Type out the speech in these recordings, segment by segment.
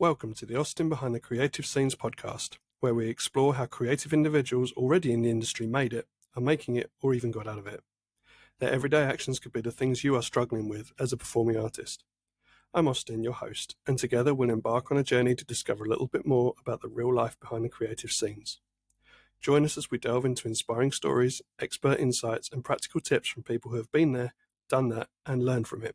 Welcome to the Austin Behind the Creative Scenes podcast, where we explore how creative individuals already in the industry made it, are making it, or even got out of it. Their everyday actions could be the things you are struggling with as a performing artist. I'm Austin, your host, and together we'll embark on a journey to discover a little bit more about the real life behind the creative scenes. Join us as we delve into inspiring stories, expert insights, and practical tips from people who have been there, done that, and learned from it.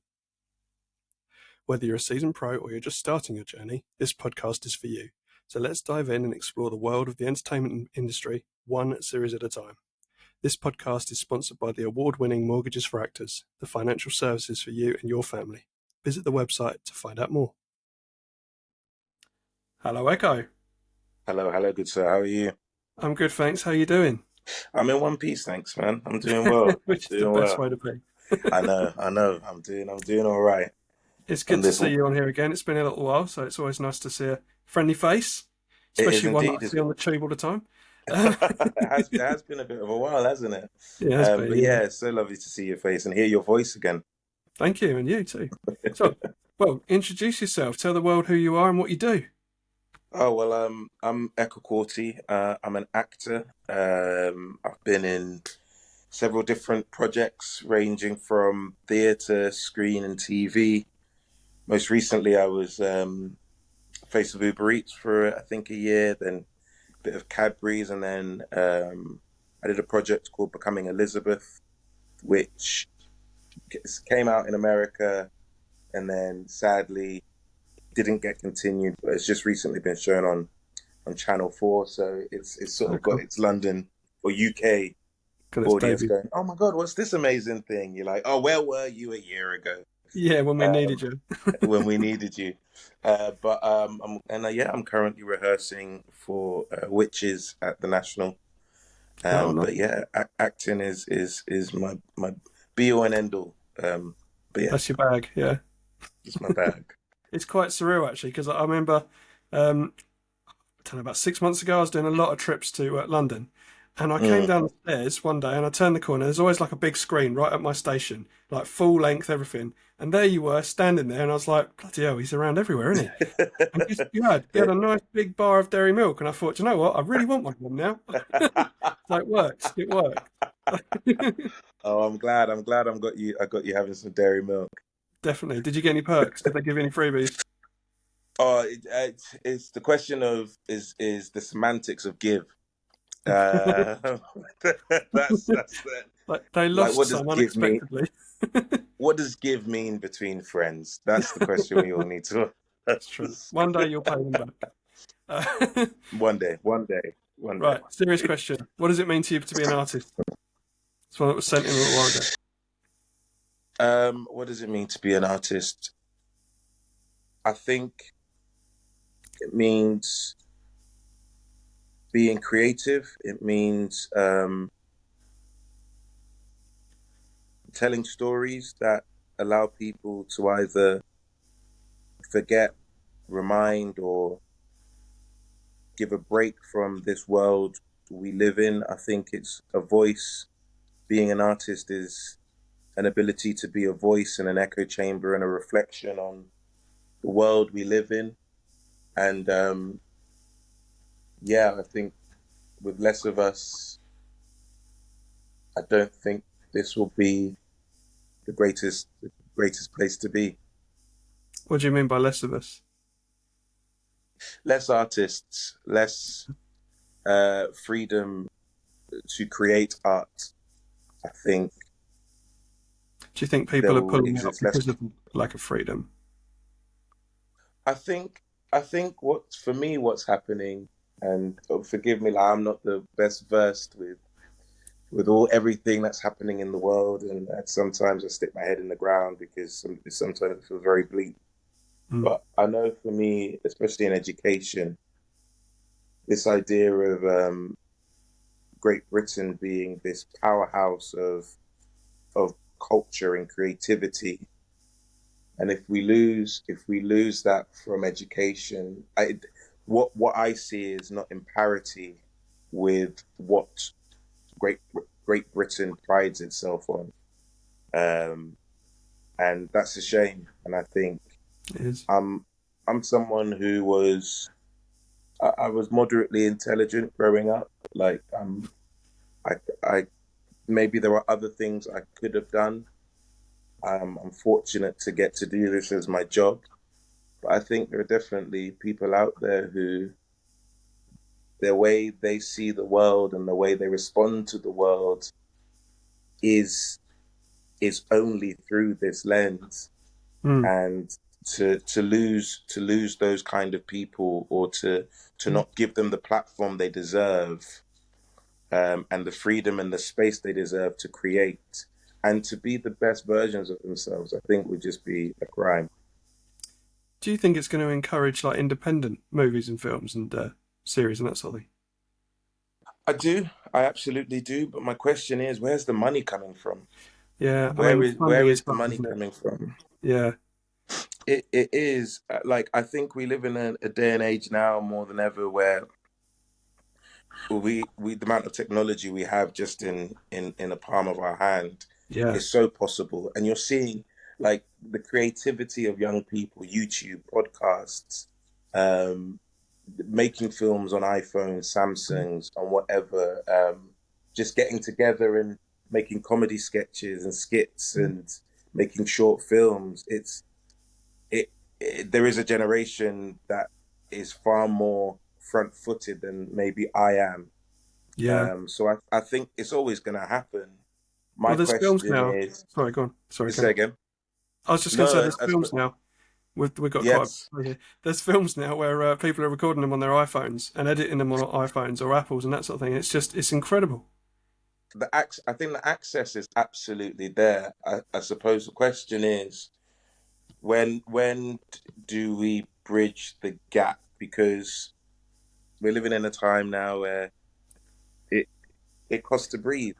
Whether you're a seasoned pro or you're just starting your journey, this podcast is for you. So let's dive in and explore the world of the entertainment industry, one series at a time. This podcast is sponsored by the award-winning Mortgages for Actors, the financial services for you and your family. Visit the website to find out more. Hello, Ekow. Hello, good sir. How are you? I'm good, thanks. How are you doing? I'm in one piece, thanks, man. I'm doing well. Which is the best way to be. I know. I'm doing all right. It's good to see you on here again. It's been a little while, so it's always nice to see a friendly face, especially one that I see on the tube all the time. It has been a bit of a while, hasn't it? Yeah, but yeah, it's so lovely to see your face and hear your voice again. Thank you, and you too. So, well, introduce yourself. Tell the world who you are and what you do. Oh, well, I'm Ekow Quartey. I'm an actor. I've been in several different projects ranging from theatre, screen and TV. Most recently, I was face of Uber Eats for I think a year, then a bit of Cadbury's, and then I did a project called Becoming Elizabeth, which came out in America and then sadly didn't get continued, but it's just recently been shown on Channel 4, so it's sort of got its London or UK audience going, oh my God, what's this amazing thing? You're like, oh, where were you a year ago? Yeah, when we needed you. When we needed you. I'm currently rehearsing for Witches at the National. Nice. But yeah, acting is my be all and end all. But yeah, that's your bag. Yeah, it's my bag. It's quite surreal actually, because I remember, I don't know, about 6 months ago, I was doing a lot of trips to London. And I came down the stairs one day and I turned the corner. There's always like a big screen right at my station, like full length, everything. And there you were standing there and I was like, bloody hell, he's around everywhere, isn't he? And you had a nice big bar of dairy milk. And I thought, you know what? I really want one of them now. So it works. It worked. Oh, I'm glad I got you having some dairy milk. Definitely. Did you get any perks? Did they give you any freebies? Oh, it's the question of is the semantics of give. That's like they lost some unexpectedly. What does give mean between friends? That's the question we all need to. That's true. One day you'll pay them back. One day. Right. Serious question. What does it mean to you to be an artist? It's one that was sent in a little while ago. What does it mean to be an artist? I think it means being creative. It means telling stories that allow people to either forget, remind, or give a break from this world we live in. I think it's a voice. Being an artist is an ability to be a voice in an echo chamber and a reflection on the world we live in. And I think with less of us, I don't think this will be the greatest place to be. What do you mean by less of us? Less artists, less freedom to create art, I think. Do you think people are pulling out because of lack of freedom? I think what's happening, and forgive me, I'm not the best versed with everything that's happening in the world, and sometimes I stick my head in the ground because sometimes it feels very bleak. But I know for me, especially in education, this idea of Great Britain being this powerhouse of culture and creativity, and if we lose that from education, what I see is not in parity with what Great Britain prides itself on, and that's a shame. And I think It is. I'm someone who was I was moderately intelligent growing up. Like I I maybe there were other things I could have done. I'm fortunate to get to do this as my job, but I think there are definitely people out there who their way they see the world and the way they respond to the world is is only through this lens. Mm. And to lose those kind of people, or to not give them the platform they deserve, and the freedom and the space they deserve to create and to be the best versions of themselves, I think would just be a crime. Do you think it's going to encourage like independent movies and films and series and that sort of thing? I do, I absolutely do. But my question is, where's the money coming from? Yeah, I mean, funding Where is is the hard, money isn't it? coming from? Yeah, It is like, I think we live in a day and age now more than ever where we the amount of technology we have just in the palm of our hand yeah, is so possible, and you're seeing like the creativity of young people, YouTube, podcasts, um making films on iPhones, Samsungs, on whatever, just getting together and making comedy sketches and skits and making short films. It, there is a generation that is far more front footed than maybe I am. yeah. So I think it's always going to happen. My Well, there's films question now. is, Sorry, go on. Sorry, say Ken. again. I was just going to say No, there's films now. We've got quite a yes, bit here. There's films now where people are recording them on their iPhones and editing them on iPhones or Apples and that sort of thing. It's incredible. I think the access is absolutely there. I suppose the question is, when do we bridge the gap? Because we're living in a time now where it it costs to breathe,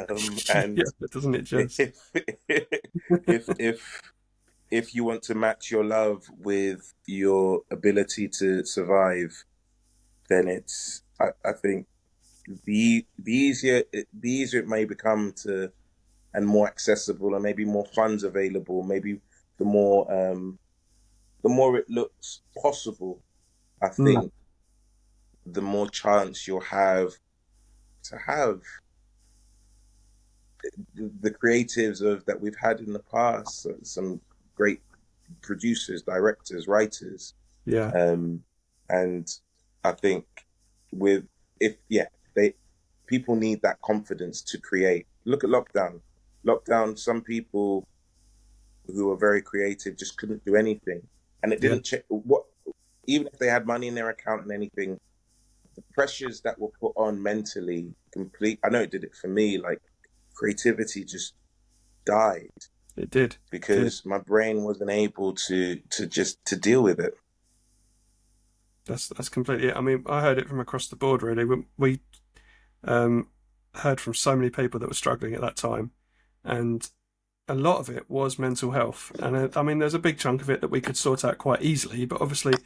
Yeah, and doesn't it just? if if if if you want to match your love with your ability to survive, then I think the easier it may become to, and more accessible, and maybe more funds available, maybe the more um the more it looks possible, I Mm, think the more chance you'll have to have the creatives of that we've had in the past, some great producers, directors, writers, yeah, um, and I think with if yeah they people need that confidence to create. Look at lockdown. Lockdown. Some people who were very creative just couldn't do anything, and it yeah, didn't check what even if they had money in their account and anything, the pressures that were put on mentally complete. I know it did it for me. Like creativity just died it did. It did. because my brain wasn't able to just to deal with it. That's completely it. I mean, I heard it from across the board. Really, we um, heard from so many people that were struggling at that time, and a lot of it was mental health. And I mean, there's a big chunk of it that we could sort out quite easily, but obviously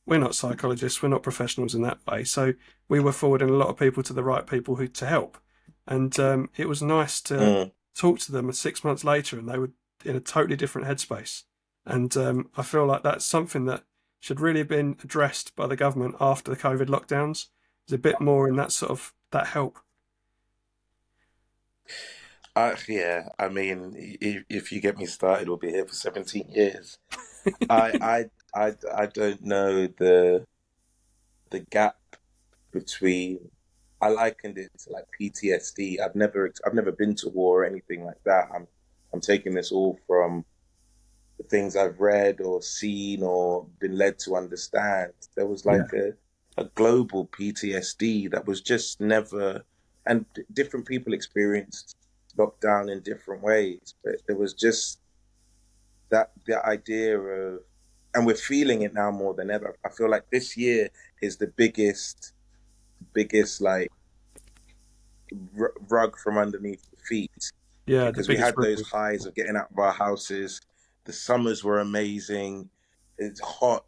we're not psychologists, we're not professionals in that way. So we were forwarding a lot of people to the right people who to help. And it was nice to Mm. talk to them 6 months later, and they were in a totally different headspace. And I feel like that's something that should really have been addressed by the government after the COVID lockdowns. There's a bit more in that sort of that help. Yeah, I mean, if you get me started, we'll be here for 17 years. I, I, I don't know the gap between. I likened it to like PTSD. I've never been to war or anything like that. I'm taking this all from the things I've read or seen or been led to understand. There was Yeah, like a global PTSD that was just never, and different people experienced lockdown in different ways, but there was just that the idea of, and we're feeling it now more than ever. I feel like this year is the biggest like rug from underneath the feet, yeah, the because we biggest had those remove. highs of getting out of our houses. The summers were amazing. It's hot.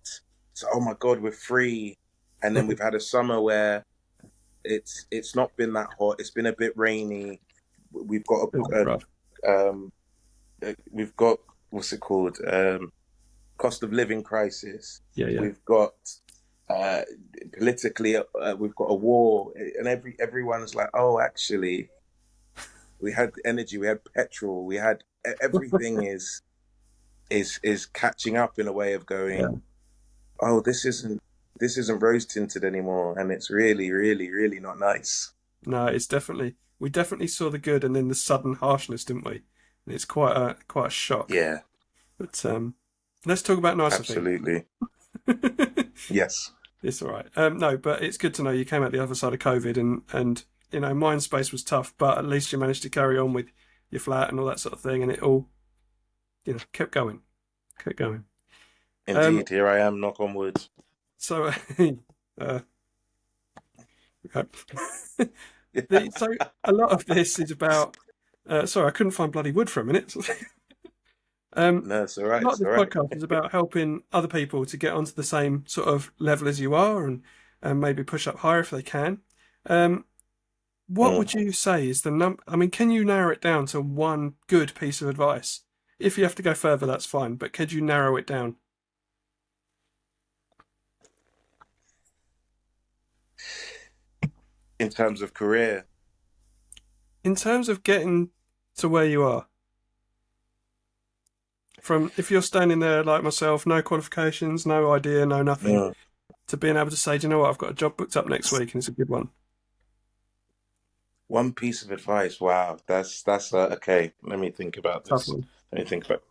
So, oh my God, we're free. And then we've had a summer where it's not been that hot. It's been a bit rainy. We've got It's rough. we've got what's it called? cost of living crisis. Yeah. We've got uh, politically, we've got a war, and everyone's like, oh, actually, we had energy, we had petrol, we had everything is catching up in a way of Yeah. going, oh, this isn't rose tinted anymore, and it's really, really, really not nice. No, we definitely saw the good and then the sudden harshness, didn't we? And it's quite a shock. Yeah, But let's talk about nicer things. absolutely. Yes. It's all right. No, but it's good to know you came out the other side of COVID, and you know, mind space was tough, but at least you managed to carry on with your flat and all that sort of thing, and it all, you know, kept going. Um, Indeed, here I am, knock on wood. so, uh, okay. So a lot of this is about. Sorry, I couldn't find bloody wood for a minute. No, it's all A right, lot of it's this all right. podcast is about helping other people to get onto the same sort of level as you are, and maybe push up higher if they can. Um, what Mm. would you say is the I mean, can you narrow it down to one good piece of advice? If you have to go further, that's fine. But could you narrow it down In terms of career, in terms of getting to where you are? From if you're standing there like myself, no qualifications, no idea, no nothing, mm, to being able to say, do you know what, I've got a job booked up next week and it's a good one. one piece of advice. Wow, that's okay. Let me think about Tough this. one. Let me think about.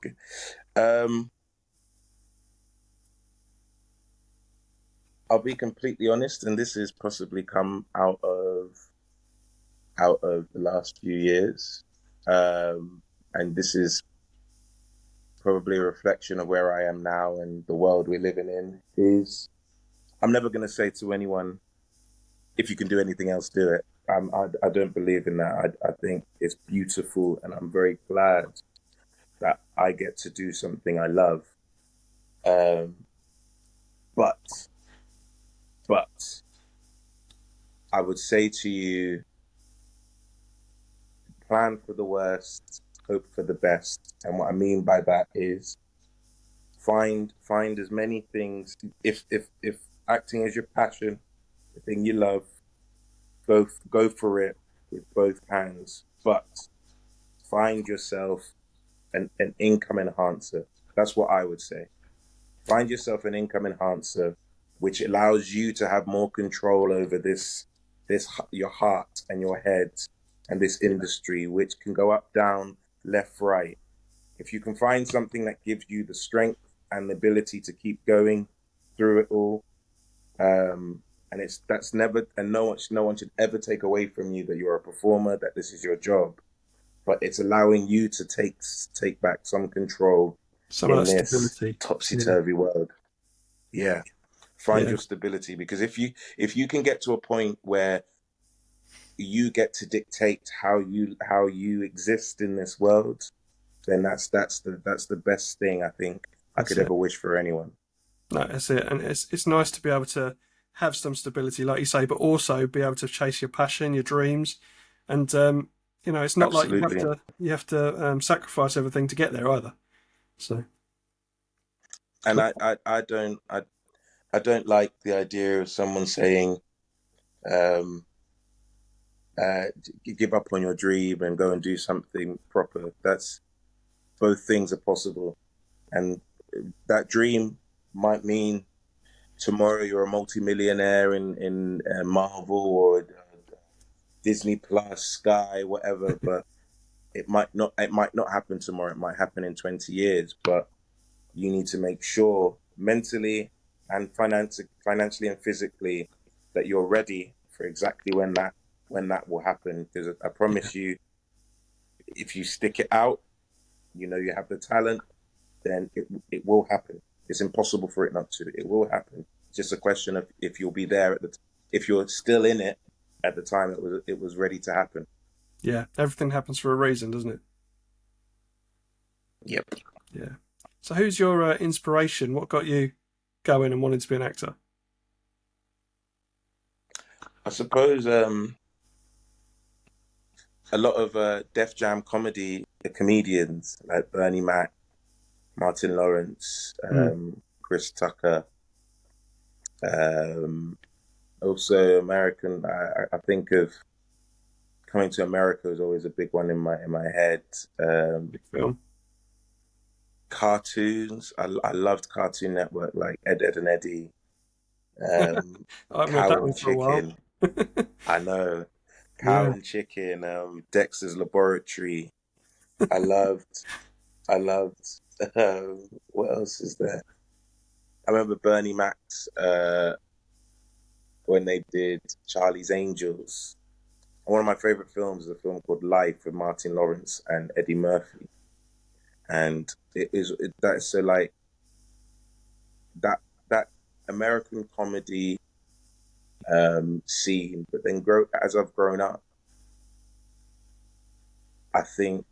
Um, I'll be completely honest, and this has possibly come out of the last few years, and this is probably a reflection of where I am now and the world we're living in. Is I'm never going to say to anyone, if you can do anything else, do it. I don't believe in that. I think it's beautiful, and I'm very glad that I get to do something I love. Um, but but I would say to you, plan for the worst, hope for the best. And what I mean by that is find as many things. If acting is your passion, the thing you love, go for it with both hands. But find yourself an income enhancer. That's what I would say. Find yourself an income enhancer, which allows you to have more control over this your heart and your head and this Yeah, industry, which can go up, down, left, right. If you can find something that gives you the strength and the ability to keep going through it all, and it's that's never, and no one should ever take away from you that you're a performer, that this is your job, but it's allowing you to take back some control some of that in this stability. topsy Yeah, turvy world. Yeah, find yeah, your stability, because if you can get to a point where you get to dictate how you exist in this world, then that's the best thing I think I that's could it. ever wish for anyone. No, that's it. And it's nice to be able to have some stability, like you say, but also be able to chase your passion, your dreams, and you know, it's not like Absolutely. you have to sacrifice everything to get there either. So And cool. I don't like the idea of someone saying, um, uh, give up on your dream and go and do something proper. That's Both things are possible, and that dream might mean tomorrow you're a multimillionaire in Marvel or Disney Plus, Sky, whatever. But it might not happen tomorrow. It might happen in 20 years. But you need to make sure mentally and financially and physically that you're ready for exactly when that will happen. Because I Yeah, promise you, if you stick it out, you have the talent, then it will happen. It's impossible for it not to. It will happen. It's just a question of if you'll be there if you're still in it at the time it was ready to happen. yeah. Everything happens for a reason, doesn't it? Yep. Yeah. So who's your inspiration? What got you going and wanting to be an actor? I suppose a lot of Def Jam comedians like Bernie Mac, Martin Lawrence, Chris Tucker, um, also American. I think of Coming to America is always a big one in my head. Big film. Cartoons. I loved Cartoon Network, like Ed, and Eddie, I haven't had Cow that one and for a while. Chicken. I know. Cow Yeah. and Chicken, Dexter's Laboratory. I loved, I loved, what else is there? I remember Bernie Mac's, when they did Charlie's Angels. One of my favorite films is a film called Life with Martin Lawrence and Eddie Murphy. And that's so like that American comedy scene, but then as I've grown up, I think,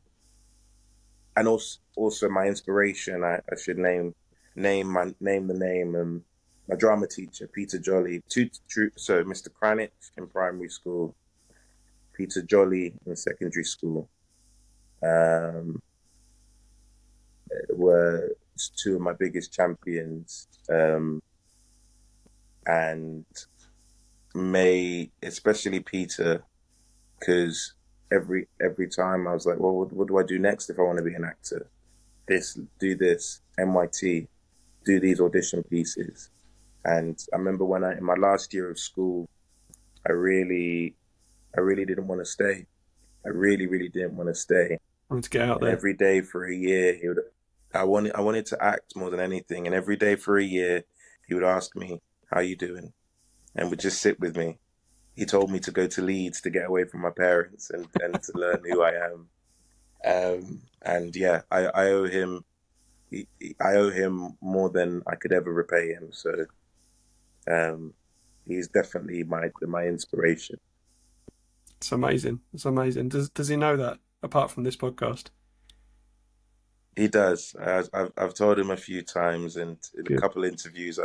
and also my inspiration. I should name the name. My drama teacher, Peter Jolly. So Mr. Kranich in primary school, Peter Jolly in secondary school, um, were two of my biggest champions, and especially Peter, because every time I was like, well, what do I do next if I want to be an actor? Do this, NYT, do these audition pieces. And I remember in my last year of school, I really didn't want to stay. I really, really didn't want to stay. I want to get out And there. every day for a year, I wanted to act more than anything. And every day for a year, he would ask me, "How you doing?" and would just sit with me. He told me to go to Leeds to get away from my parents and to learn who I am. And yeah, I owe him. I owe him more than I could ever repay him. So um, he's definitely my inspiration. It's amazing. It's amazing. Does he know that apart from this podcast? He does. I've told him a few times, and in a Good. couple of interviews,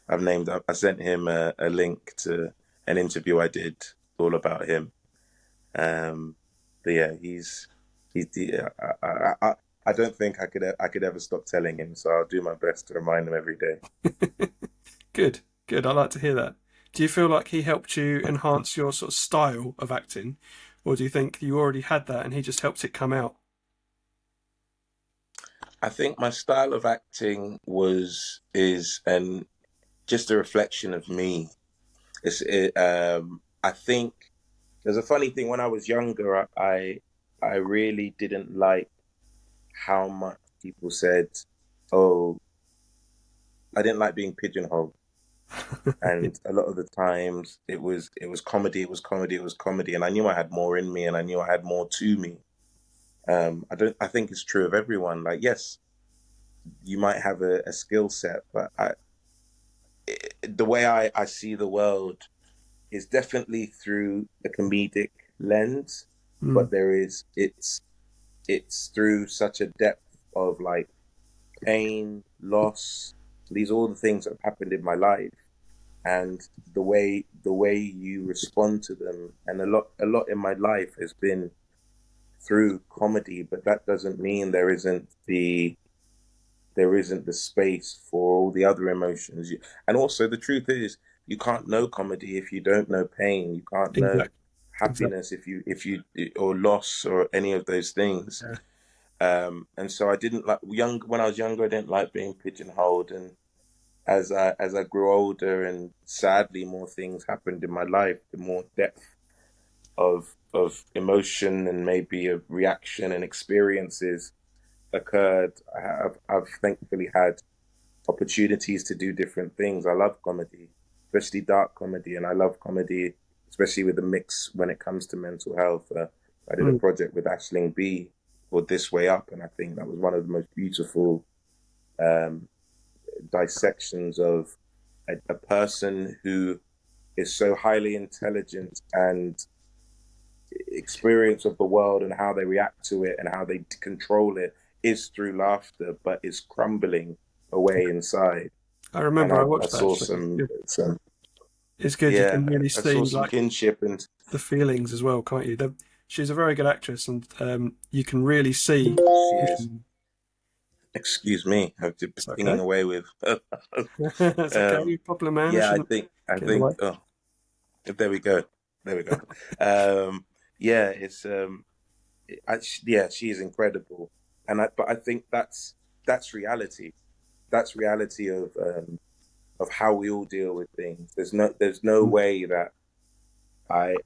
I've named. I sent him a link to an interview I did all about him. But yeah, I don't think I could ever stop telling him. So I'll do my best to remind him every day. Good. Good. I like to hear that. Do you feel like he helped you enhance your sort of style of acting, or do you think you already had that and he just helped it come out? I think my style of acting is and just a reflection of me. I think there's a funny thing. When I was younger, I really didn't like how much people said, "Oh, I didn't like being pigeonholed." And a lot of the times it was comedy, it was comedy, it was comedy, and I knew I had more in me, and I knew I had more to me. I think it's true of everyone. Like, yes, you might have a skill set, but the way I see the world is definitely through a comedic lens, Mm. but it's through such a depth of like pain, loss, these are all the things that have happened in my life, and the way you respond to them, and a lot in my life has been through comedy, but that doesn't mean there isn't the space for all the other emotions. And also, the truth is, you can't know comedy if you don't know pain. You can't know Exactly. Exactly. happiness if you or loss or any of those things. Yeah. And so I didn't like when I was younger. I didn't like being pigeonholed. And as I grew older, and sadly more things happened in my life, the more depth of emotion and maybe of reaction and experiences occurred. I've thankfully had opportunities to do different things. I love comedy, especially dark comedy, and I love comedy, especially with the mix when it comes to mental health. I did a Mm. project with Ashling B called This Way Up, and I think that was one of the most beautiful um, dissections of a person who is so highly intelligent and experience of the world and how they react to it and how they control it is through laughter, but is crumbling away inside. I And remember I I watched that saw actually. some It's good. You yeah, can really I saw see some like kinship. And the feelings as well, can't you? She's a very good actress, and you can really see she is. Excuse me, I've been It's singing okay. away with. It's okay. um, You popular man. I yeah, shouldn't I get in the think. way. Oh, there we go. There we go. Um, yeah, it's yeah, she is incredible, but I think that's reality. That's reality of how we all deal with things. There's no Mm. way that I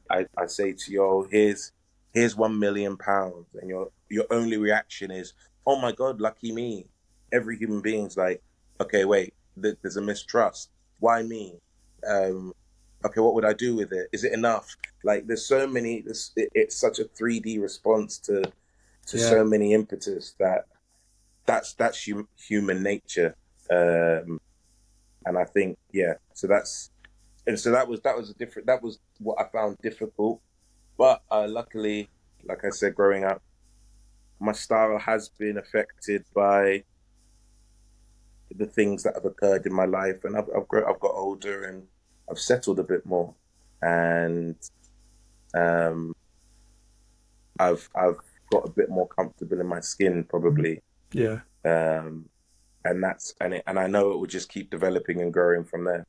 say to you, oh, here's £1 million, and your only reaction is, oh my God, lucky me. Every human being's like, okay, wait, there's a mistrust. Why me? Um, okay, what would I do with it? Is it enough? Like, there's so many. It's such a 3D response to Yeah, so many impetus that that's human nature. Um, and I think, yeah, so that was a different, that was what I found difficult, but luckily, like I said, growing up, my style has been affected by the things that have occurred in my life, and I've got older and I've settled a bit more, and um, I've got a bit more comfortable in my skin probably, yeah, um, and I know it will just keep developing and growing from there.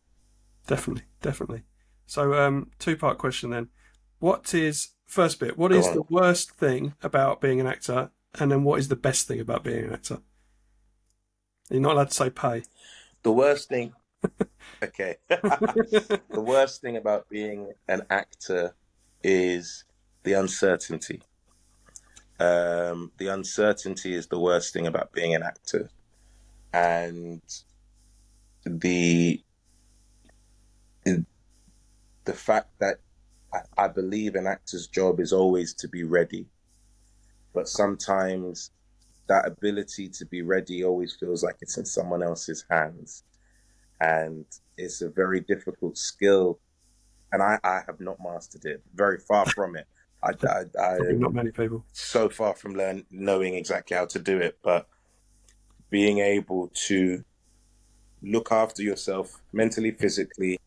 definitely, definitely. So, two-part question then. What is first bit? What Go is on. the worst thing about being an actor, and then what is the best thing about being an actor? You're not allowed to say pay. The worst thing, okay, the worst thing about being an actor is the uncertainty. The uncertainty is the worst thing about being an actor, and the the fact that I believe an actor's job is always to be ready, but sometimes that ability to be ready always feels like it's in someone else's hands, and it's a very difficult skill, and I have not mastered it. Very far from it. I Probably not am many people. so far from knowing exactly how to do it, but being able to look after yourself mentally, physically,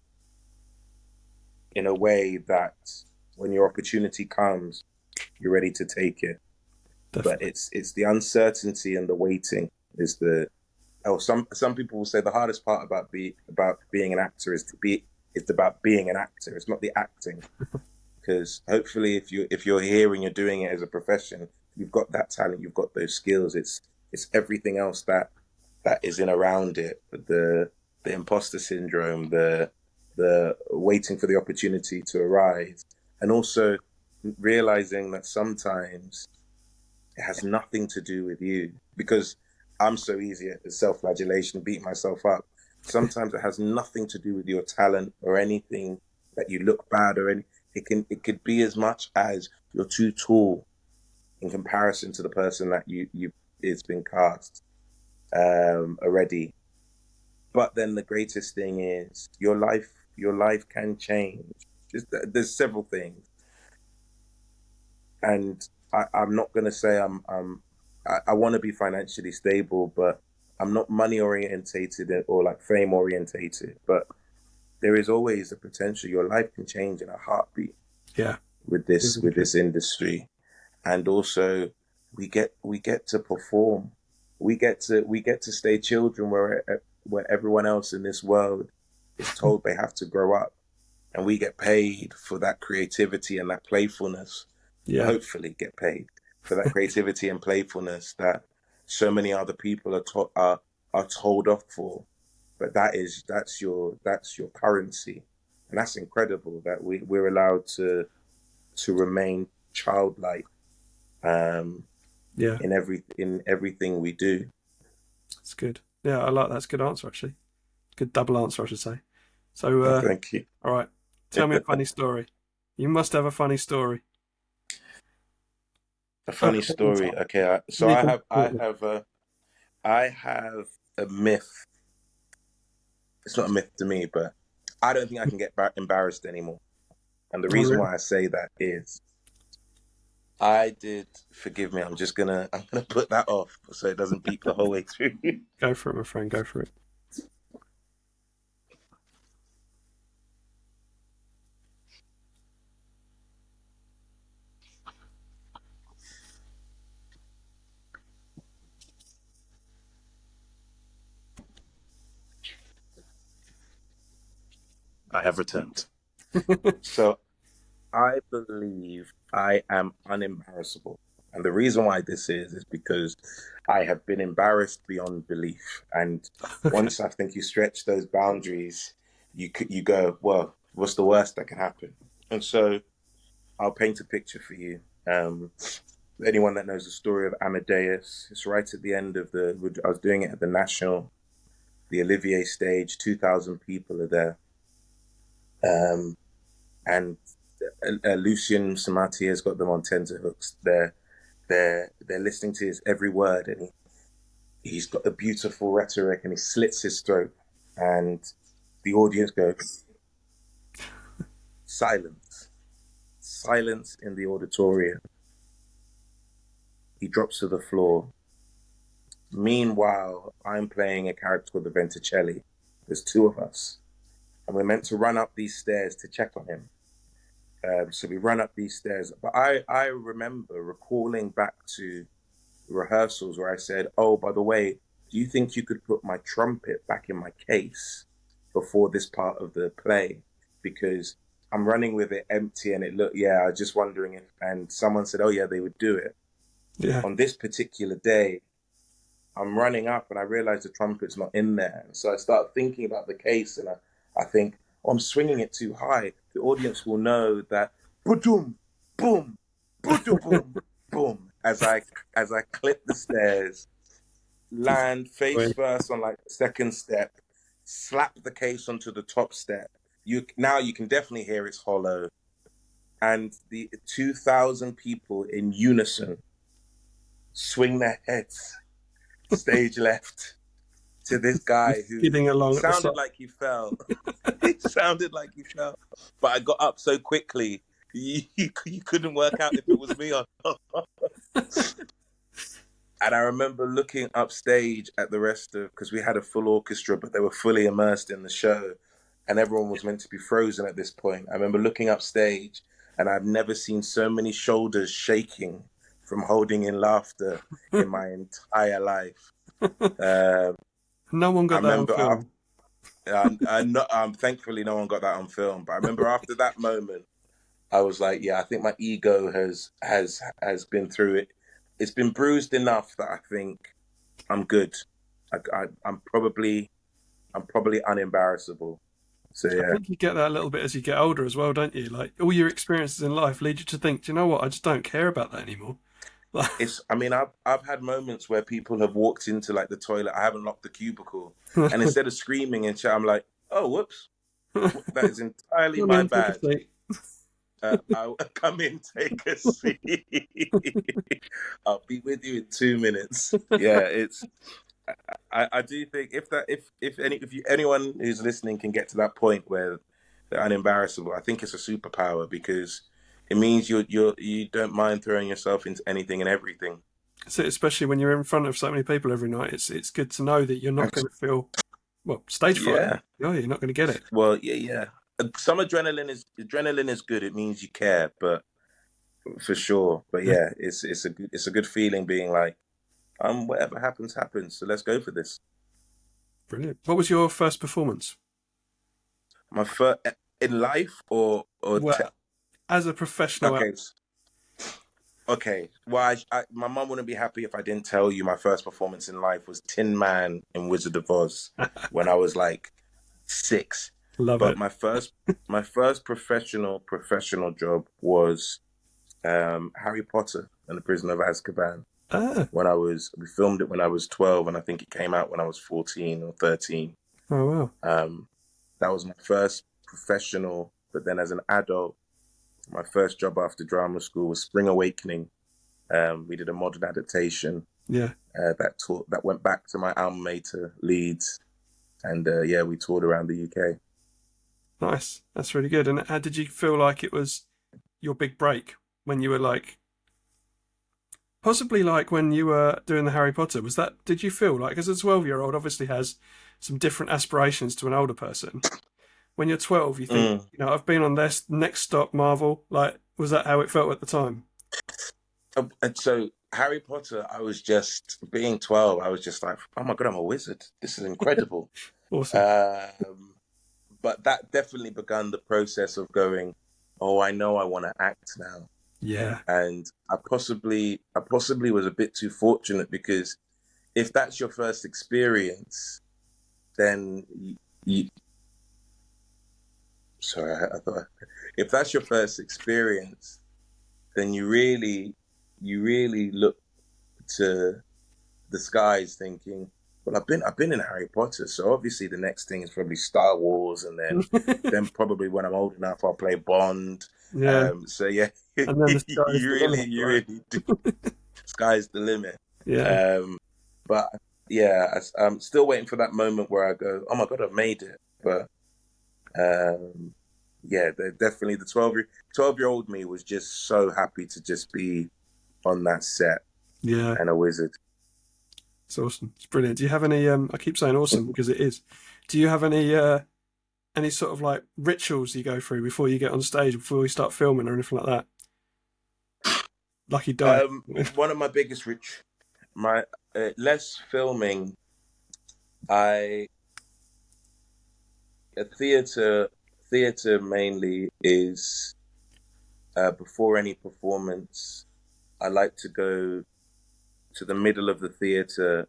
in a way that when your opportunity comes, you're ready to take it. But Definitely. it's the uncertainty and the waiting is the oh some people will say the hardest part about being an actor is about being an actor. It's not the acting, because hopefully if you're here and you're doing it as a profession, you've got that talent, you've got those skills. It's everything else that is in around it, the imposter syndrome, the waiting for the opportunity to arise, and also realizing that sometimes it has nothing to do with you, because I'm so easy at the self-flagellation, beat myself up. Sometimes it has nothing to do with your talent or anything that you look bad or any. It could be as much as you're too tall in comparison to the person that you it's been cast already. But then the greatest thing is your life can change. There's several things, and I'm not going to say I want to be financially stable, but I'm not money orientated or like fame orientated. But there is always a potential. Your life can change in a heartbeat Yeah, it with really could. this industry, and also we get to perform. We get to stay children where everyone else in this world is told they have to grow up, and we get paid for that creativity and that playfulness. Yeah, Hopefully, get paid for that creativity and playfulness that so many other people are told off for. But that's your currency, and that's incredible that we're allowed to remain childlike um, yeah, in everything we do. it's good. Yeah, I like that. It's a good answer actually. Good double answer, I should say. So, Thank you. all right, tell me a funny story. You must have a funny story. A Oh, funny any story. time. Okay, so Any time. I have a myth. It's not a myth to me, but I don't think I can get embarrassed anymore. And the Oh, reason really? why I say that is I did. Forgive me. I'm gonna put that off so it doesn't beep the whole way through. Go for it, my friend. Go for it. I have returned. So I believe I am unembarrassable. And the reason why this is because I have been embarrassed beyond belief. And Okay. once I think you stretch those boundaries, you go, well, what's the worst that can happen? And so I'll paint a picture for you. Anyone that knows the story of Amadeus, it's right at the end of I was doing it at the National, the Olivier stage, 2,000 people are there. And Lucien Samati has got them on tenterhooks. They're listening to his every word, and he's got a beautiful rhetoric, and he slits his throat, and the audience goes silence, silence in the auditorium. He drops to the floor. Meanwhile, I'm playing a character called the Venticelli. There's two of us, and we're meant to run up these stairs to check on him. So we run up these stairs. But I remember recalling back to rehearsals where I said, oh, by the way, do you think you could put my trumpet back in my case before this part of the play? Because I'm running with it empty and I was just wondering if, and someone said, oh, yeah, they would do it. Yeah. On this particular day, I'm running up and I realize the trumpet's not in there. And so I start thinking about the case and I think, oh, I'm swinging it too high. The audience will know that boom, boom, boom, boom, as I clip the stairs, land face first on like the second step, slap the case onto the top step. You can definitely hear it's hollow. And the 2,000 people in unison swing their heads stage left to this guy who Skidding along at the sounded side. like he fell. It sounded like he fell. But I got up so quickly, you couldn't work out if it was me or not. And I remember looking upstage at the rest of, because we had a full orchestra, but they were fully immersed in the show. And everyone was meant to be frozen at this point. I remember looking upstage and I've never seen so many shoulders shaking from holding in laughter in my entire life. No one I got that on remember film. thankfully no one got that on film. But I remember after that moment, I was like, yeah, I think my ego has been through it. It's been bruised enough that I think I'm good. I'm probably unembarrassable. So I yeah, think you get that a little bit as you get older as well, don't you? Like all your experiences in life lead you to think, do you know what? I just don't care about that anymore. it's. I mean, I've had moments where people have walked into like the toilet. I haven't locked the cubicle, and instead of screaming and shit, I'm like, oh, whoops, that is entirely Come my in, take a bad. seat. I'll come in, take a seat. I'll be with you in 2 minutes. Yeah, it's. I do think if anyone who's listening can get to that point where they're unembarrassable, I think it's a superpower because it means you don't mind throwing yourself into anything and everything. So especially when you're in front of so many people every night, it's good to know that you're not going to feel stage fright. Yeah. No, you're not going to get it. Well, yeah. Some adrenaline is good. It means you care, but for sure. But Yeah, yeah, it's a good feeling being like, whatever happens, happens. So let's go for this. brilliant. What was your first performance? My first in life Well, as a professional actor. okay. Okay. Well, my mum wouldn't be happy if I didn't tell you my first performance in life was Tin Man in Wizard of Oz when I was like 6. Love But it. my first professional job was Harry Potter and the Prisoner of Azkaban. Ah, We filmed it when I was 12, and I think it came out when I was 14 or 13. oh wow. That was my first professional. But then as an adult, my first job after drama school was Spring Awakening. We did a modern adaptation Yeah, that went back to my alma mater, Leeds, and yeah, we toured around the UK. nice. That's really good. And how did you feel like it was your big break when you were like, possibly like when you were doing the Harry Potter? Was that? Did you feel like, as a 12-year-old, obviously has some different aspirations to an older person. When you're 12, you think, Mm. I've been on this next stop, Marvel. Like, was that how it felt at the time? And so Harry Potter, I was just being 12. I was just like, oh my god, I'm a wizard. This is incredible. Awesome. Um, but that definitely began the process of going, oh, I know I want to act now. Yeah. And I possibly was a bit too fortunate, because if that's your first experience, then you sorry, I thought, if that's your first experience, then you really look to the skies thinking, well, I've been in Harry Potter, so obviously the next thing is probably Star Wars, and then probably when I'm old enough I'll play Bond. Yeah. So yeah, And then the sky is you the really limit, you right? really do. Sky's the limit. Yeah. Um, but yeah, I'm still waiting for that moment where I go, oh my God, I've made it. But um, yeah, definitely the 12-year-old me was just so happy to just be on that set Yeah. and a wizard. It's awesome. It's brilliant. Do you have any I keep saying awesome because it is. Do you have any sort of like rituals you go through before you get on stage, before you start filming or anything like that? Lucky diet. One of my biggest my less filming. I a theater mainly is before any performance. I like to go to the middle of the theater,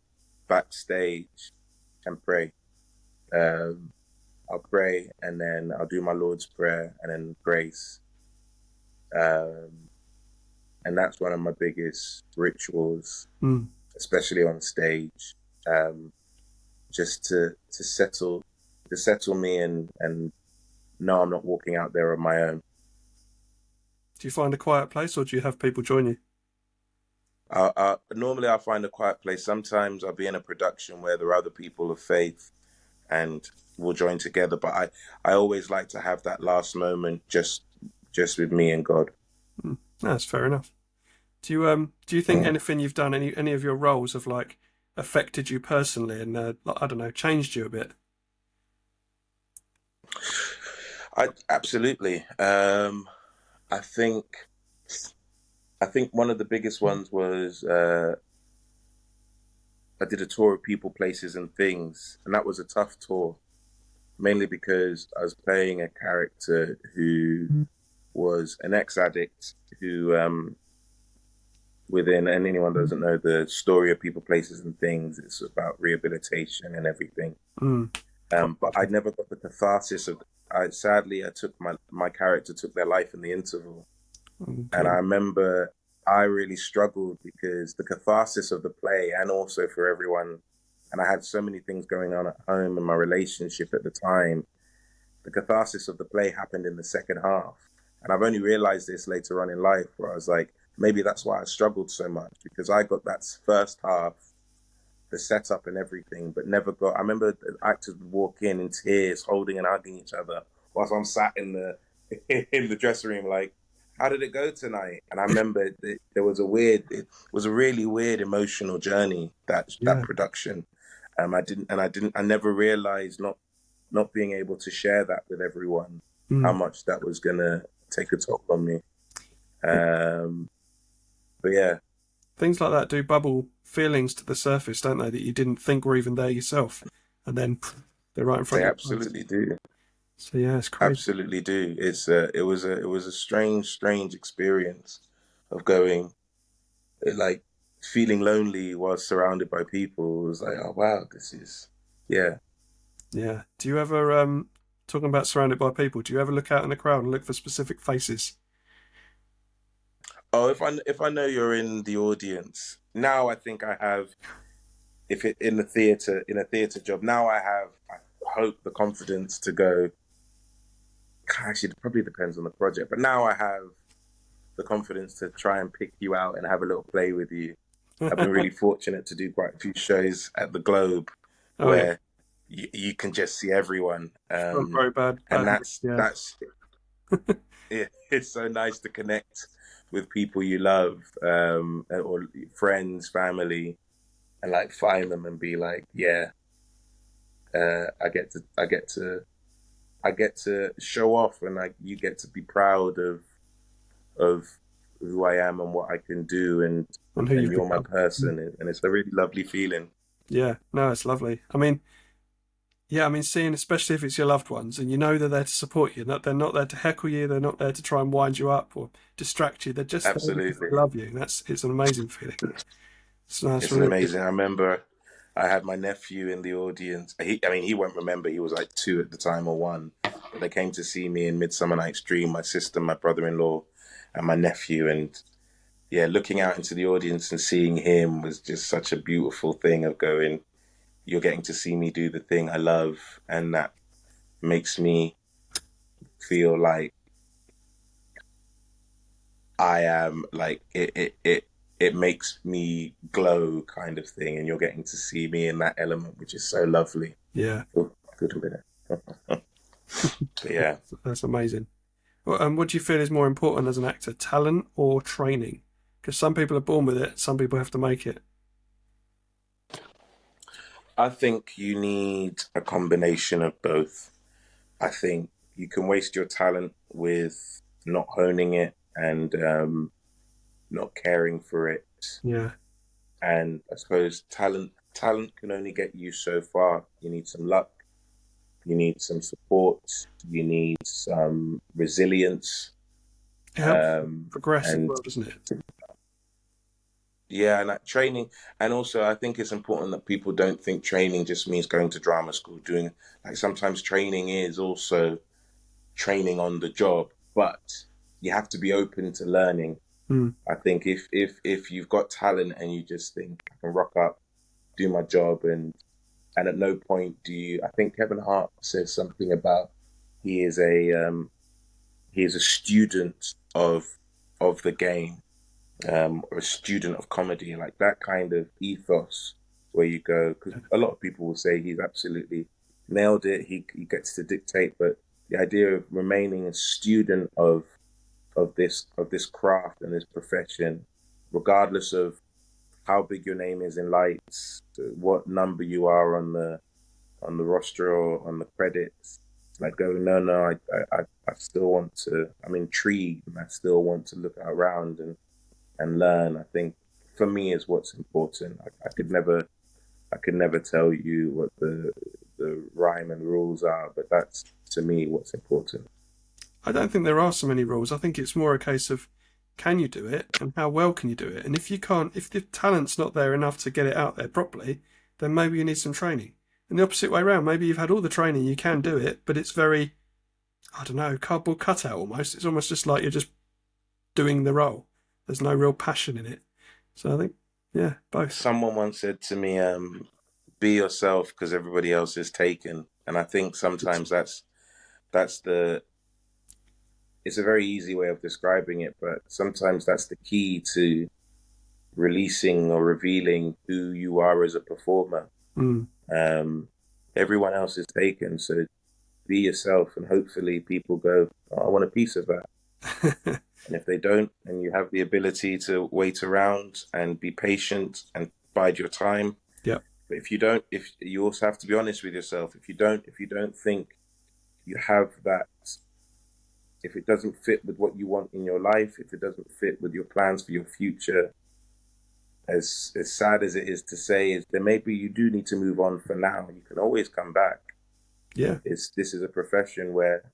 backstage, and pray. Um, I'll pray, and then I'll do my Lord's Prayer and then grace. Um, and that's one of my biggest rituals, Mm. especially on stage. Um, just to settle me, and no, I'm not walking out there on my own. Do you find a quiet place or do you have people join you? Normally, I find a quiet place. Sometimes I'll be in a production where there are other people of faith, and we'll join together. But I always like to have that last moment just with me and God. Mm. No, that's fair enough. Do you think Mm. anything you've done, any of your roles have like affected you personally and like, I don't know, changed you a bit? I absolutely. I think I think one of the biggest ones was I did a tour of people, places, and things, and that was a tough tour, mainly because I was playing a character who was an ex-addict who, within, and anyone doesn't know the story of people, places, and things, it's about rehabilitation and everything. Mm. Quite But I never got the catharsis of. I took my character took their life in the interval, and I okay. remember I really struggled because the catharsis of the play, and also for everyone, and I had so many things going on at home and my relationship at the time. The catharsis of the play happened in the second half. And I've only realized this later on in life, where I was like, maybe that's why I struggled so much, because I got that first half, the setup and everything, but never got. I remember the actors would walk in tears, holding and hugging each other, whilst I'm sat in the in the dressing room, like, how did it go tonight? And I remember there was it was a really weird emotional journey, that Yeah. production. I never realized, not being able to share that with everyone, how Mm. much that was gonna take a toll on me. Um, but yeah, Things like that do bubble feelings to the surface, don't they, that you didn't think were even there yourself, and then they're right in front they of your eyes. absolutely do. So yeah, it's crazy. Absolutely do. It was a strange experience of going, like, feeling lonely while surrounded by people. It was like, oh wow, this is, yeah. Yeah. Do you ever talking about surrounded by people? Do you ever look out in the crowd and look for specific faces? Oh, if I know you're in the audience now, I think I have. If it in a theater job now, I hope the confidence to go. Actually, it probably depends on the project, but now I have the confidence to try and pick you out and have a little play with you. I've been really fortunate to do quite a few shows at the Globe Oh yeah, where you can just see everyone, front row, and bad. that's Yeah. that's it's so nice to connect with people you love, or friends, family, and like find them and be like, yeah, I get to show off, and like you get to be proud of who I am and what I can do, And who and you've you're my become. Mm. person, and it's a really lovely feeling. Yeah. No, it's lovely. I mean, Yeah, I mean, seeing, especially if it's your loved ones and you know they're there to support you, they're not there to heckle you, they're not there to try and wind you up or distract you, they're just there because Absolutely. they love you. And it's an amazing feeling. It's nice, It's an really. amazing. I remember I had my nephew in the audience. I mean, he won't remember. He was like 2 at the time or 1. But they came to see me in Midsummer Night's Dream. My sister, my brother-in-law, and my nephew. And yeah, looking out into the audience and seeing him was just such a beautiful thing of going, you're getting to see me do the thing I love, and that makes me feel like I am like it makes me glow kind of thing, and you're getting to see me in that element, which is so lovely. Yeah, Oh, good a minute. But yeah, that's amazing. Well, what do you feel is more important as an actor, talent or training? Because some people are born with it, some people have to make it. I think you need a combination of both. I think you can waste your talent with not honing it and not caring for it. Yeah, And I suppose talent can only get you so far. You need some luck, you need some support, you need some resilience, it helps progress as and well, doesn't it? yeah, and that training. And also, I think it's important that people don't think training just means going to drama school. Doing like sometimes training is also training on the job, but you have to be open to learning. Mm. I think if you've got talent and you just think I can rock up, do my job, and at no point do you. I think Kevin Hart says something about he is a student of the game, or a student of comedy, like that kind of ethos where you go, because a lot of people will say he's absolutely nailed it. He gets to dictate, but the idea of remaining a student of this craft and this profession, regardless of how big your name is in lights, what number you are on the roster or on the credits. Like go, no, no, I still want to. I'm intrigued, and I still want to look around and learn. I think for me is what's important. I could never tell you what the rhyme and rules are, but that's to me what's important. I don't think there are so many rules. I think it's more a case of can you do it and how well can you do it? And if you can't, if the talent's not there enough to get it out there properly, then maybe you need some training. And the opposite way around, maybe you've had all the training, you can do it, but it's very, I don't know, cardboard cutout almost. It's almost just like you're just doing the role. There's no real passion in it. So I think, yeah, both. Someone once said to me, "Be yourself because everybody else is taken," and I think sometimes that's the it's a very easy way of describing it, but sometimes that's the key to releasing or revealing who you are as a performer. Mm. Um, Everyone else is taken, so be yourself, and hopefully people go, oh, "I want a piece of that." And if they don't, and you have the ability to wait around and be patient and bide your time, Yeah. but if you don't, if you also have to be honest with yourself, if you don't think you have that, if it doesn't fit with what you want in your life, if it doesn't fit with your plans for your future, as sad as it is to say, is then maybe you do need to move on for now. You can always come back. Yeah. This is a profession where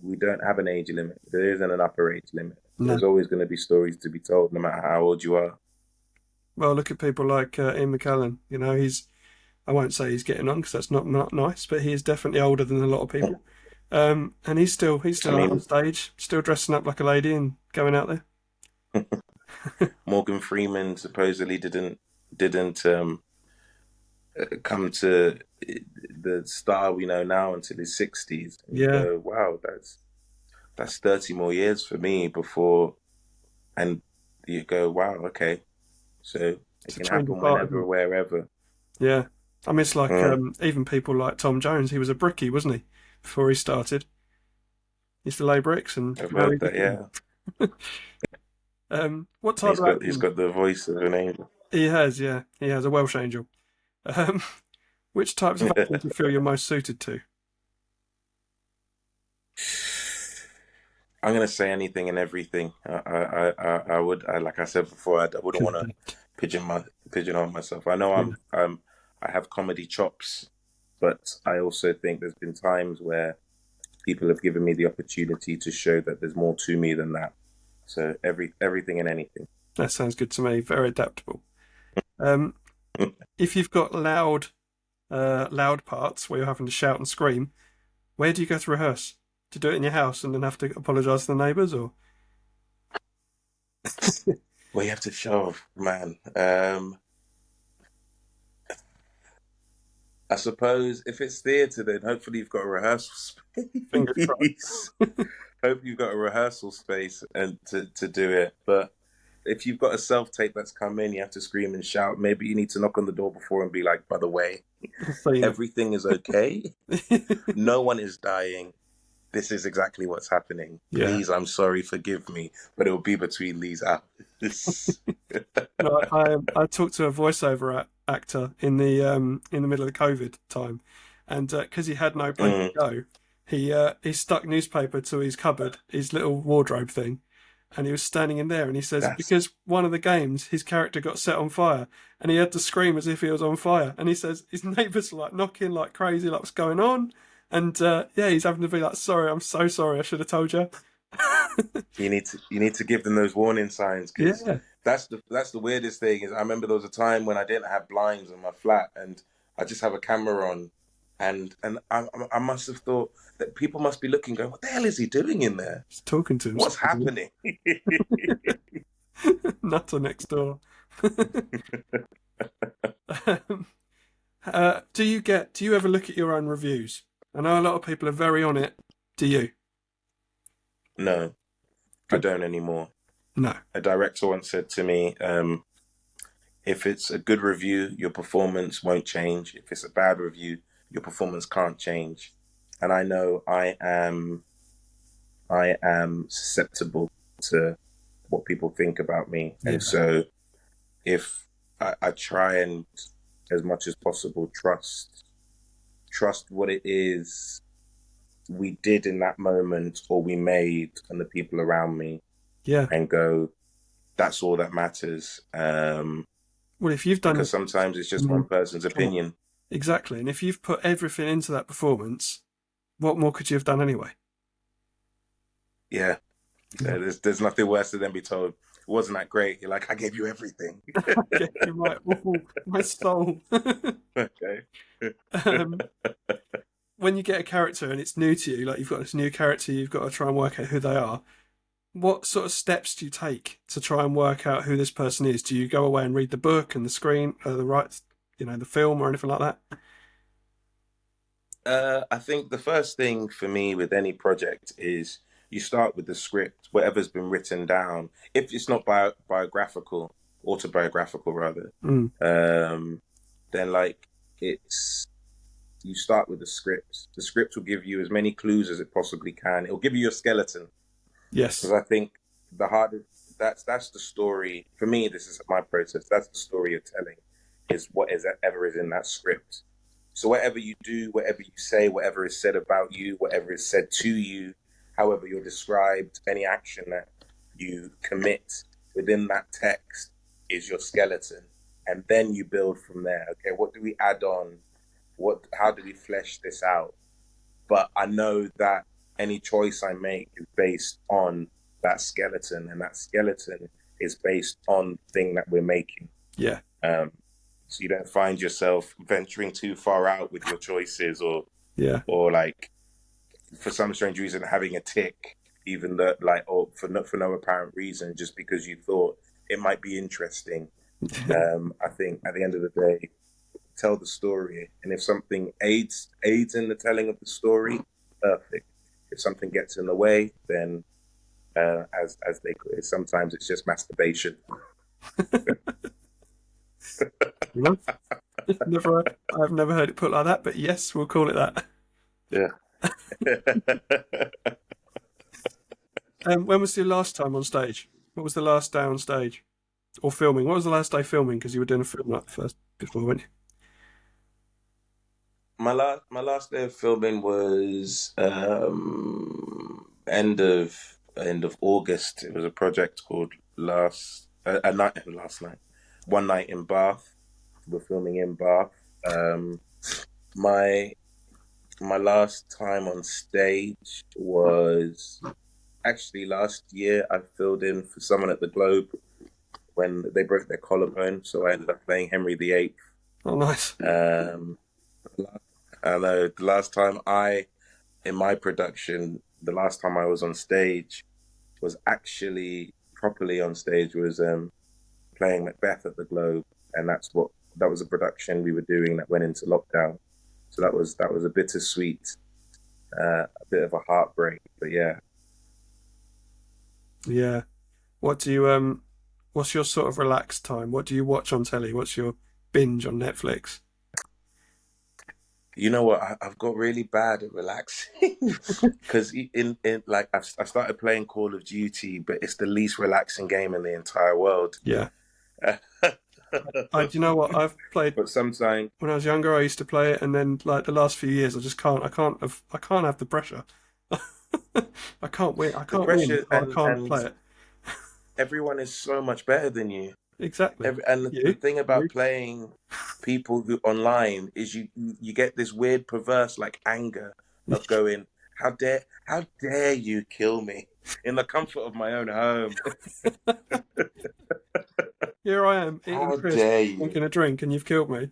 we don't have an age limit. There isn't an upper age limit. No. There's always going to be stories to be told, no matter how old you are. Well, look at people like Ian McKellen. You know, I won't say he's getting on because that's not nice, but he is definitely older than a lot of people. And he's still I out on mean, stage, still dressing up like a lady and going out there. Morgan Freeman supposedly didn't come to the star we know now until his 60s. And you Yeah, go, wow, that's 30 more years for me before, and you go, wow, okay, so it it's a can change of happen heart, isn't whenever, it? wherever. Yeah. I mean, it's like Mm, even people like Tom Jones. He was a brickie, wasn't he? Before he started, he used to lay bricks, and I've now heard he's a that, king. yeah. What And type of he's acting? got the voice of an angel. He has, yeah, he has a Welsh angel. Um, which types of acting do you feel you're most suited to? I'm gonna say anything and everything. I would, like I said before, I wouldn't want to pigeonhole myself. I know Yeah. I have comedy chops, But I also think there's been times where people have given me the opportunity to show that there's more to me than that. So everything and anything. That sounds good to me. Very adaptable. Um, if you've got loud parts where you're having to shout and scream, where do you go to rehearse? Do you do it in your house and then have to apologise to the neighbours, or? Well, you have to show, man. I suppose if it's theatre, then hopefully you've got a rehearsal Fingers crossed. space. Hope you've got a rehearsal space and to do it. But if you've got a self tape that's come in, you have to scream and shout. Maybe you need to knock on the door before and be like, by the way, everything is okay. No one is dying. This is exactly what's happening. Yeah. Please, I'm sorry, forgive me, but it will be between these hours. No, I talked to a voiceover actor in the middle of the COVID time, and because he had no place to go, he stuck newspaper to his cupboard, his little wardrobe thing, and he was standing in there, and he says because one of the games his character got set on fire, and he had to scream as if he was on fire, and he says his neighbours are like knocking like crazy, like what's going on, and he's having to be like, sorry, I'm so sorry, I should have told you. You need to give them those warning signs, because that's the weirdest thing. Is I remember there was a time when I didn't have blinds in my flat and I just have a camera on, and I must have thought that people must be looking, going, what the hell is he doing in there? He's talking to him. What's happening? Nutter next door. Do you ever look at your own reviews? I know a lot of people are very on it. Do you? No, I don't anymore. No. A director once said to me, if it's a good review, your performance won't change. If it's a bad review, your performance can't change. And I know I am susceptible to what people think about me. Yeah. And so if I try and, as much as possible, trust what it is we did in that moment or we made and the people around me, and go, that's all that matters. Well, if you've done, because sometimes it's just one person's opinion. Exactly. And if you've put everything into that performance, what more could you have done anyway? Yeah. There's nothing worse than be told it wasn't that great. You're like, I gave you everything. Okay, right. Ooh, my soul. Okay. When you get a character and it's new to you, like you've got this new character, you've got to try and work out who they are. What sort of steps do you take to try and work out who this person is? Do you go away and read the book and the screen, the film or anything like that? I think the first thing for me with any project is you start with the script, whatever's been written down. If it's not autobiographical rather, then like you start with the script. The script will give you as many clues as it possibly can. It'll give you your skeleton. Yes. Because I think the hardest, that's the story. For me, this is my process. That's the story you're telling, is whatever is in that script. So whatever you do, whatever you say, whatever is said about you, whatever is said to you, however you're described, any action that you commit within that text is your skeleton. And then you build from there. Okay, what do we add on? How do we flesh this out? But I know that any choice I make is based on that skeleton, and that skeleton is based on the thing that we're making. Yeah. So you don't find yourself venturing too far out with your choices, or like for some strange reason having a tick, even though or for no apparent reason, just because you thought it might be interesting. I think at the end of the day, tell the story, and if something aids in the telling of the story, perfect. If something gets in the way, then as they call it, sometimes it's just masturbation. I've never heard it put like that, but yes, we'll call it that. Yeah. When was your last time on stage? What was the last day on stage? Or filming? What was the last day filming? Because you were doing a film like first before, weren't you? My last day of filming was end of August. It was a project called One Night in Bath. We're filming in Bath. My my last time on stage was actually last year. I filled in for someone at the Globe when they broke their collarbone, so I ended up playing Henry VIII. Oh, nice. Um, I know the last time in my production, the last time I was on stage was actually properly on stage was playing Macbeth at the Globe, and that was a production we were doing that went into lockdown. So that was a bittersweet, a bit of a heartbreak, but yeah. Yeah. What do you what's your sort of relaxed time? What do you watch on telly? What's your binge on Netflix? You know what? I've got really bad at relaxing because in like I started playing Call of Duty, but it's the least relaxing game in the entire world. Yeah. Do you know what? I've played But sometimes when I was younger. I used to play it, and then like the last few years, I just can't. I can't have the pressure. I can't win. I the can't win. pressure Or I can't and play it. everyone is so much better than you. Exactly. And the You? thing You? about playing people who online is you get this weird perverse like anger of going, how dare you kill me in the comfort of my own home? Here I am eating How crisps, dare you? drinking a drink, and you've killed me.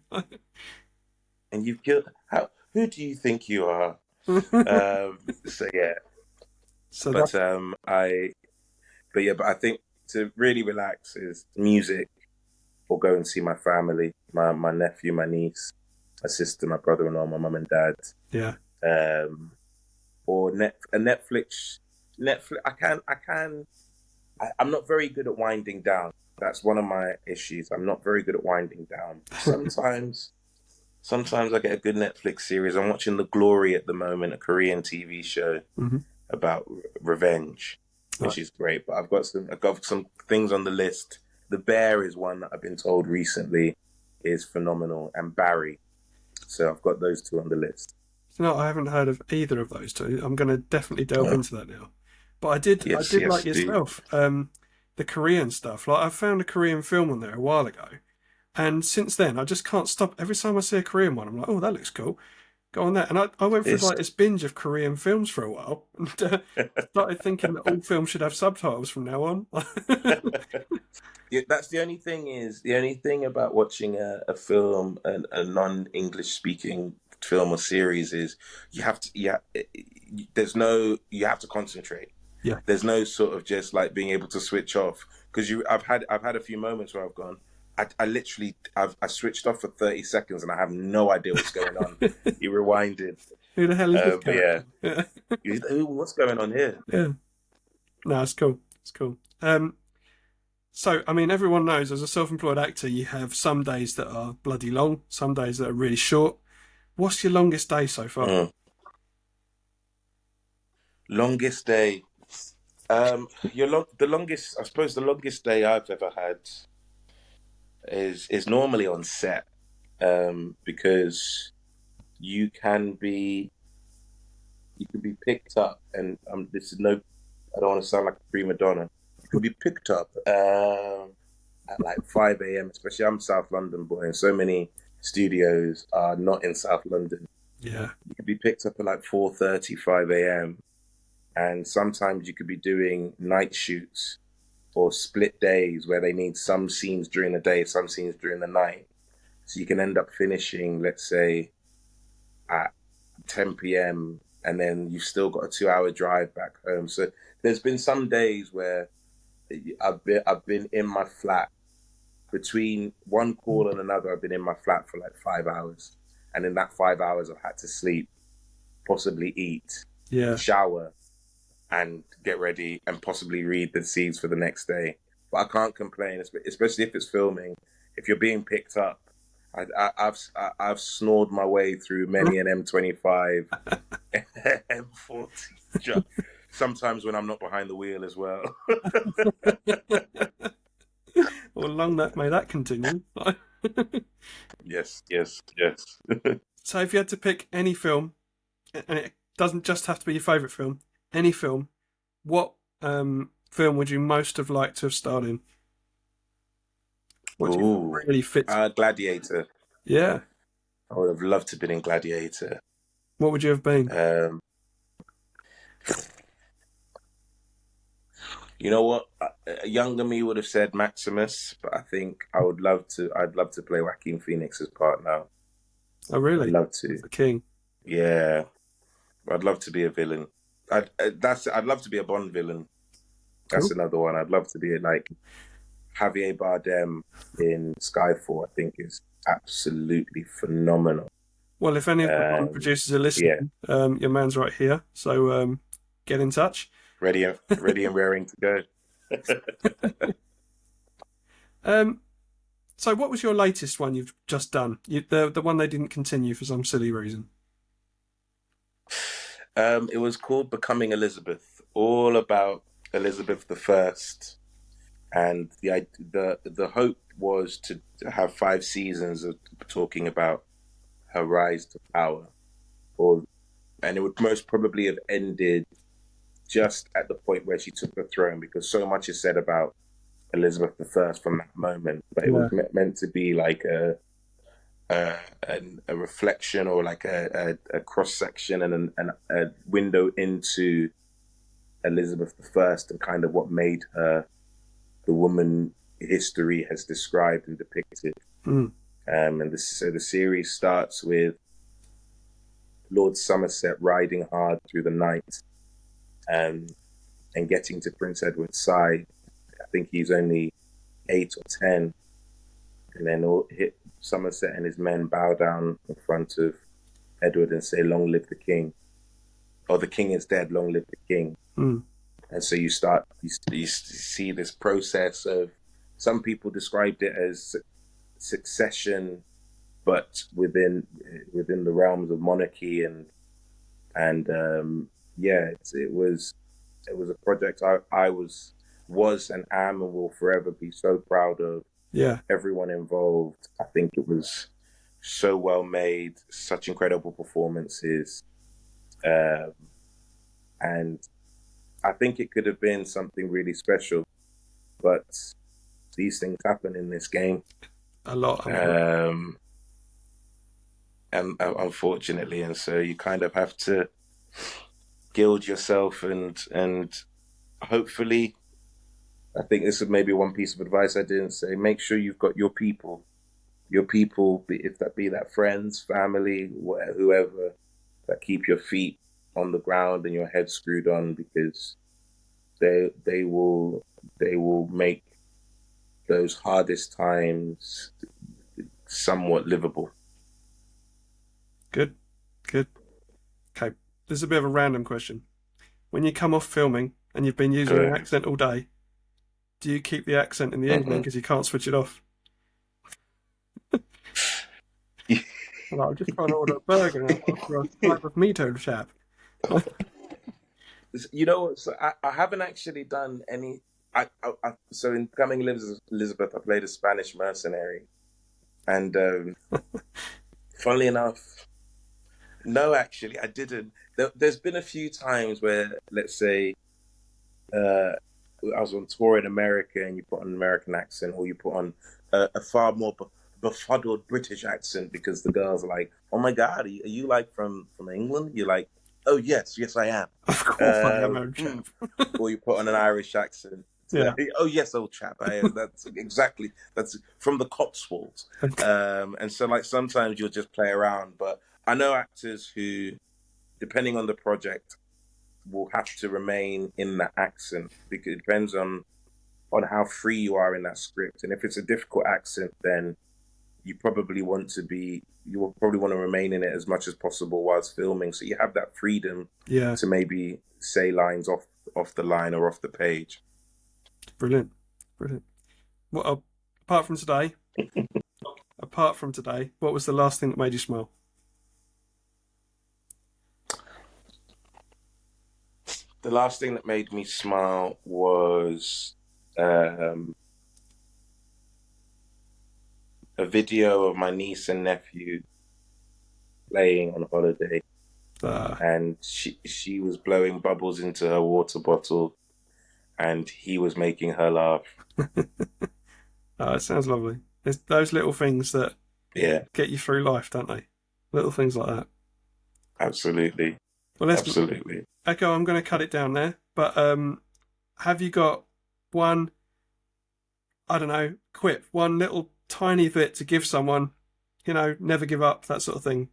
And you've killed who do you think you are? So yeah, So but that's but I think to really relax is music or go and see my family, my nephew, my niece, my sister, my brother-in-law, my mum and dad. yeah. Um, or a Netflix. Netflix. I'm not very good at winding down. That's one of my issues. I'm not very good at winding down. Sometimes I get a good Netflix series. I'm watching The Glory at the moment, a Korean TV show Hmm. about revenge, which Nice. is great. But I've got some things on the list. The Bear is one that I've been told recently is phenomenal, and Barry. So I've got those two on the list. No, I haven't heard of either of those two. I'm going to definitely delve Oh, into that now. But I yes, did like yes, do. yourself, the Korean stuff. Like I found a Korean film on there a while ago, and since then I just can't stop. Every time I see a Korean one, I'm like, oh, that looks cool. Go on that. And I went through It's like this binge of Korean films for a while, and started thinking that all films should have subtitles from now on. yeah, that's the only thing about watching a film, a non-English speaking film or series is you have to, yeah, you have to concentrate. Yeah. There's no sort of just like being able to switch off because I've had a few moments where I've gone, I literally, I switched off for 30 seconds and I have no idea what's going on. You rewinded. Who the hell is this But yeah, character? Yeah. what's going on here? Yeah. No, it's cool. It's cool. So, I mean, everyone knows as a self-employed actor, you have some days that are bloody long, some days that are really short. What's your longest day so far? Mm. Longest day. The longest, I suppose, the longest day I've ever had is normally on set, because you can be you can be picked up, and this is no, I don't want to sound like a prima donna. You can be picked up at like 5 a.m. Especially I'm South London boy, and so many studios are not in South London. Yeah. You can be picked up at like 4:30, 5 a.m. And sometimes you could be doing night shoots or split days where they need some scenes during the day, some scenes during the night. So you can end up finishing, let's say, at 10 p.m. and then you've still got a 2 hour drive back home. So there's been some days where I've been in my flat between one call and another. I've been in my flat for like 5 hours, and in that 5 hours, I've had to sleep, possibly eat, Yeah. shower, and get ready and possibly read the scenes for the next day. But I can't complain, especially if it's filming. If you're being picked up, I've snored my way through many an M25, M40. Sometimes when I'm not behind the wheel as well. Well, long that may that continue. Yes, yes, yes. So, if you had to pick any film, and it doesn't just have to be your favourite film, any film, what film would you most have liked to have starred in? What do you think Ooh, really fits? Gladiator. Yeah. I would have loved to have been in Gladiator. What would you have been? You know what? A younger me would have said Maximus, but I think I'd love to play Joaquin Phoenix's part now. Oh, I'd really? love to. The king. Yeah, I'd love to be a villain. I'd love to be a Bond villain. That's Cool. another one. I'd love to be like Javier Bardem in Skyfall. I think is absolutely phenomenal. Well, if any of the Bond Um, producers are yeah, listening, your man's right here. So get in touch. ready and raring to go. So what was your latest one you've just done? The one they didn't continue for some silly reason. It was called Becoming Elizabeth, all about Elizabeth the First, and the hope was to have 5 seasons of talking about her rise to power, or and it would most probably have ended just at the point where she took the throne, because so much is said about Elizabeth the First from that moment, but it Yeah. was meant to be like a, a reflection, or like a cross section and a window into Elizabeth the First, and kind of what made her the woman history has described and depicted. Mm. So the series starts with Lord Somerset riding hard through the night, um, and getting to Prince Edward's side. I think he's only 8 or 10, and then Somerset and his men bow down in front of Edward and say, "Long live the king," or "The king is dead, long live the king." Mm. And so you see this process of, some people described it as succession, but within the realms of monarchy, and yeah, it was a project I was and am and will forever be so proud of Yeah. everyone involved. I think it was so well made, such incredible performances, um, and I think it could have been something really special, but these things happen in this game, A lot. um, and unfortunately, and so you kind of have to gild yourself, and hopefully, I think this is maybe one piece of advice I didn't say. Make sure you've got your people, if that be that friends, family, whoever, that keep your feet on the ground and your head screwed on, because they will make those hardest times somewhat livable. Good. Good. Okay. This is a bit of a random question. When you come off filming and you've been using an Good. accent all day, do you keep the accent in the evening because you can't switch it off? Well, I'm just trying to order a burger and I've got a type of meat over chap. You know, so I haven't actually done any. So in Becoming Elizabeth, I played a Spanish mercenary, and funnily enough, no, actually, I didn't. There's been a few times where, let's say, I was on tour in America, and you put on an American accent, or you put on a far more befuddled British accent, because the girls are like, "Oh my God, are you like from England?" You're like, "Oh yes, yes I am." Of course I am, old chap. Or you put on an Irish accent. Yeah. Oh yes, old chap. That's from the Cotswolds. And so like sometimes you'll just play around, but I know actors who, depending on the project, will have to remain in that accent, because it depends on how free you are in that script. And if it's a difficult accent, then you will probably want to remain in it as much as possible whilst filming, so you have that freedom Yeah. to maybe say lines off the line or off the page. Brilliant. Brilliant. What apart from today, what was the last thing that made you smile? The last thing that made me smile was a video of my niece and nephew playing on holiday, and she was blowing bubbles into her water bottle, and he was making her laugh. It sounds lovely. There's those little things that Yeah, get you through life, don't they? Little things like that. Absolutely. Well, listen, Absolutely. Ekow, I'm going to cut it down there. But have you got one, I don't know, quip, one little tiny bit to give someone, never give up, that sort of thing?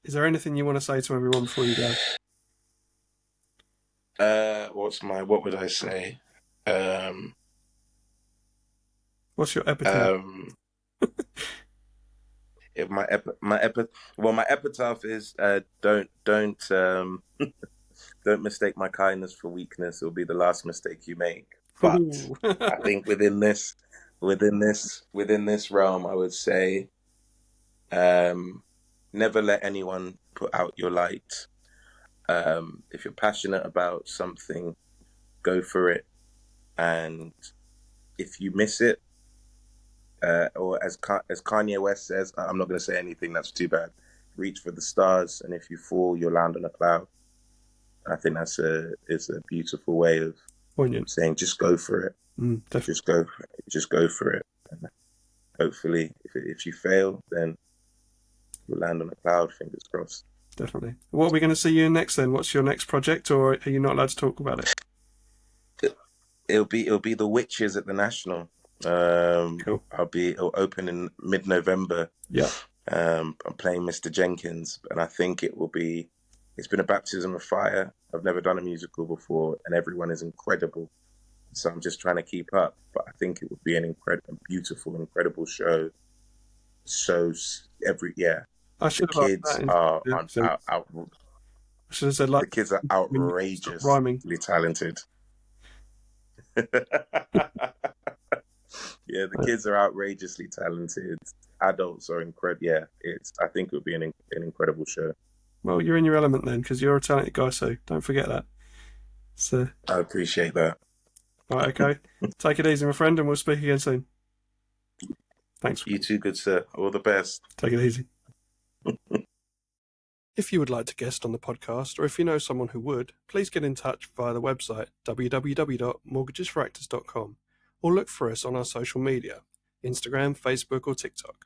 Is there anything you want to say to everyone before you go? What would I say? What's your epitaph? Um, if my epitaph is don't mistake my kindness for weakness. It'll be the last mistake you make. But Ooh. I think within this realm, I would say, never let anyone put out your light. If you're passionate about something, go for it. And if you miss it, or as Kanye West says, I'm not going to say anything that's too bad. Reach for the stars, and if you fall, you'll land on a cloud. I think it's a beautiful way of Poignant. saying just go for it. Definitely. Just go for it. And hopefully, if you fail, then you'll land on a cloud. Fingers crossed. Definitely. What are we going to see you in next then? What's your next project, or are you not allowed to talk about it? It'll be the Witches at the National. Cool. It'll open in mid-November. Yeah. I'm playing Mr. Jenkins, and I think it's been a baptism of fire. I've never done a musical before, and everyone is incredible. So I'm just trying to keep up, but I think it would be an beautiful, incredible show. So I the should have asked kids that. are I should have said the kids are stop rhyming. outrageously talented. Yeah, the kids are outrageously talented. Adults are incredible. Yeah, I think it would be an incredible show. Well, you're in your element then, because you're a talented guy, so don't forget that. So, I appreciate that. right, okay. Take it easy, my friend, and we'll speak again soon. Thanks. You too, good sir. All the best. Take it easy. If you would like to guest on the podcast, or if you know someone who would, please get in touch via the website www.mortgagesforactors.com, or look for us on our social media, Instagram, Facebook, or TikTok.